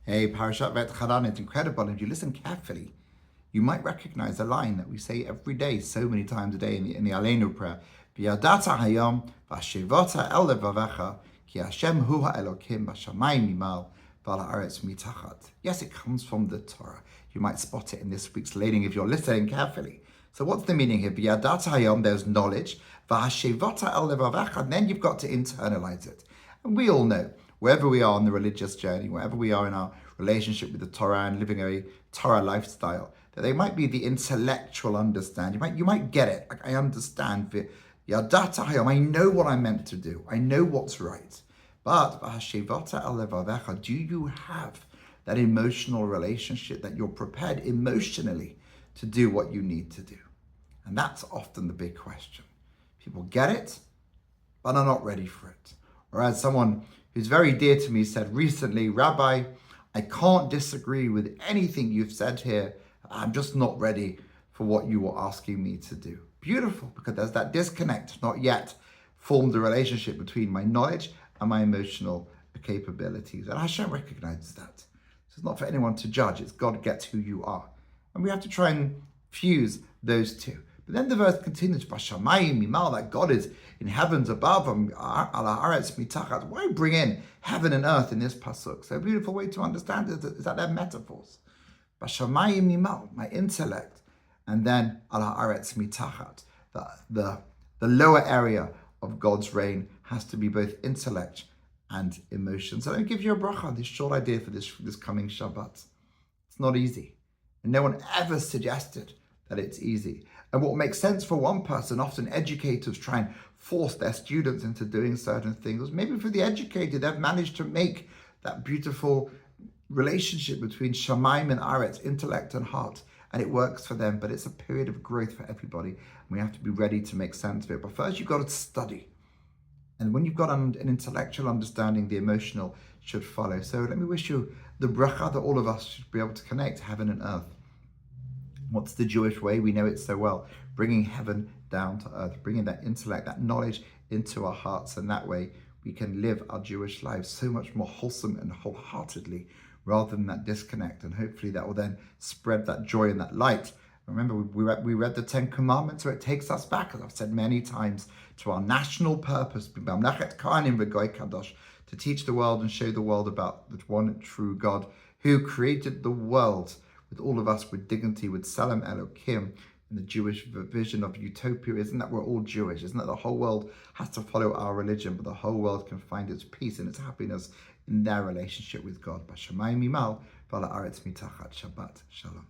Hey, Parashat Vaetchanan, it's incredible. And if you listen carefully, you might recognize a line that we say every day, so many times a day in the Aleinu prayer. V'yadata hayom v'ashevota el levavecha ki Hashem hu ha'elokim v'shamayim mimal v'al ha'aretz mitachat. Yes, it comes from the Torah. You might spot it in this week's leading if you're listening carefully. So what's the meaning here? V'yadata hayom, there's knowledge. V'ashevota el levavecha, and then you've got to internalize it. And we all know, wherever we are on the religious journey, wherever we are in our relationship with the Torah and living a Torah lifestyle, that they might be the intellectual understanding. You might get it. Like, I understand. I know what I'm meant to do. I know what's right. But do you have that emotional relationship that you're prepared emotionally to do what you need to do? And that's often the big question. People get it, but are not ready for it. Or as someone who's very dear to me said recently, Rabbi, I can't disagree with anything you've said here. I'm just not ready for what you were asking me to do. Beautiful, because there's that disconnect, not yet formed the relationship between my knowledge and my emotional capabilities. And Hashem recognizes that. It's not for anyone to judge. It's God gets who you are. And we have to try and fuse those two. But then the verse continues, Bashamayim mimal, that God is in heavens above, ala haaretz mitachat. Why bring in heaven and earth in this pasuk? So a beautiful way to understand it is that they're metaphors. Bashamayim mimal, my intellect, and then ala haaretz mitachat, the lower area of God's reign has to be both intellect and emotion. So let me give you a bracha, this short idea for this coming Shabbat. It's not easy. And no one ever suggested that it's easy. And what makes sense for one person, often educators try and force their students into doing certain things. Maybe for the educated, they've managed to make that beautiful relationship between Shamayim and Aretz, intellect and heart, and it works for them, but it's a period of growth for everybody, and we have to be ready to make sense of it. But first, you've got to study. And when you've got an intellectual understanding, the emotional should follow. So let me wish you the bracha that all of us should be able to connect heaven and earth. What's the Jewish way? We know it so well. Bringing heaven down to earth, bringing that intellect, that knowledge into our hearts. And that way we can live our Jewish lives so much more wholesome and wholeheartedly rather than that disconnect. And hopefully that will then spread that joy and that light. Remember, we read the 10 Commandments, where it takes us back, as I've said many times, to our national purpose, to teach the world and show the world about the one true God who created the world with all of us with dignity, with Salam Elokim, and the Jewish vision of utopia. Isn't that we're all Jewish? Isn't that the whole world has to follow our religion, but the whole world can find its peace and its happiness in their relationship with God. Bashamayim mimal, v'ala aretz mitachat. Shabbat Shalom.